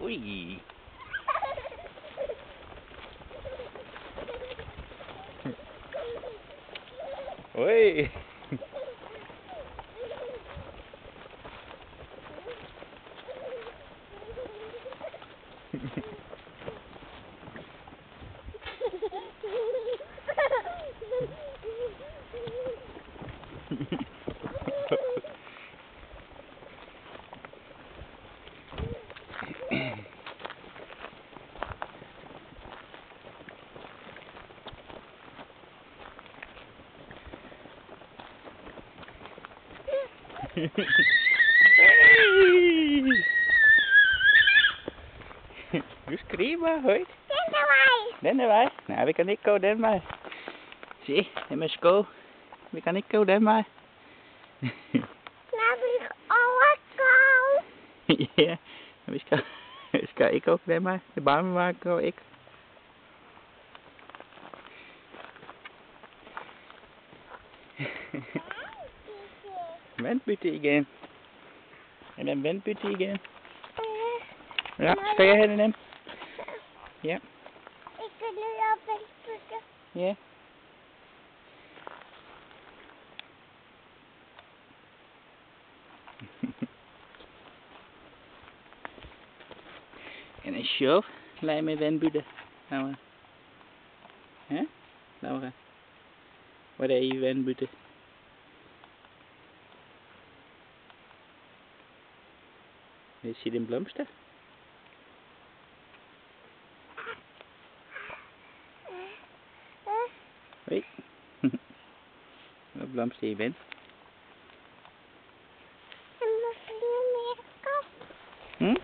Ui. Ui. Du skriver højt. Den vej. Nej, vi kan ikke gå den vej. Se, det er sko. Vi kan ikke gå den vej. Jeg vil overgå. Ja, vi skal ikke gå den vej. Det er bare med mig at gå ikke. Vandbytte igen. Er det en vandbytte igen? Ja, skal jeg have den? Ja. Ik kan nu al vandbytte. Ja. En een sjov. Lei med vandbytte. Laura. Ja? Laura. Wat er je vandbytte? Vil du se den blomster? Ui. Og blomster i vand. Jeg må flere mere. Hm?